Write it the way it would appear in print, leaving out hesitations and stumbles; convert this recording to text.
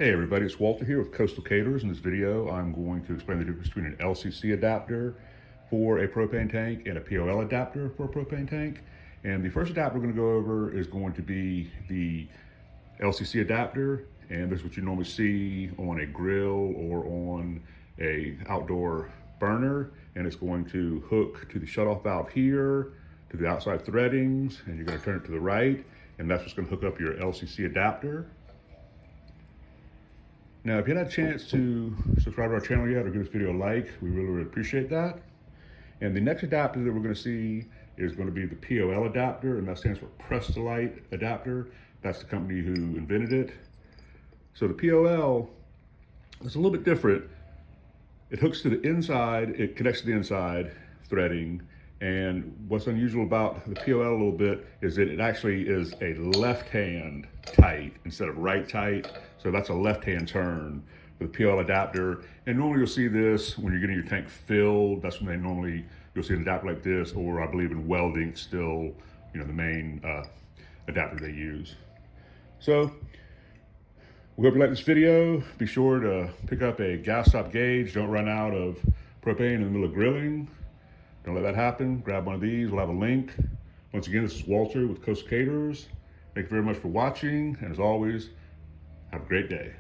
Hey everybody, it's Walter here with Coastal Caterers. In this video, I'm going to explain the difference between an LCC adapter for a propane tank and a POL adapter for a propane tank. And the first adapter we're going to go over is going to be the LCC adapter, and this is what you normally see on a grill or on a outdoor burner, and it's going to hook to the shutoff valve here, to the outside threadings, and you're going to turn it to the right, and that's what's going to hook up your LCC adapter. Now, if you had a chance to subscribe to our channel yet or give this video a like, we really would appreciate that. And the next adapter that we're going to see is going to be the POL adapter, and that stands for prest-o-light adapter. That's the company who invented it. So the POL is a little bit different. It hooks to the inside, it connects to the inside threading, and what's unusual about the POL a little bit is that it actually is a left-hand tight instead of right tight. So that's a left-hand turn with the POL adapter. And normally you'll see this when you're getting your tank filled. That's when you'll see an adapter like this, or I believe in welding still, the main adapter they use. So we hope you like this video. Be sure to pick up a gas stop gauge. Don't run out of propane in the middle of grilling. Don't let that happen. Grab one of these. We'll have a link. Once again, this is Walter with Coastal Caterers. Thank you very much for watching. And as always, have a great day.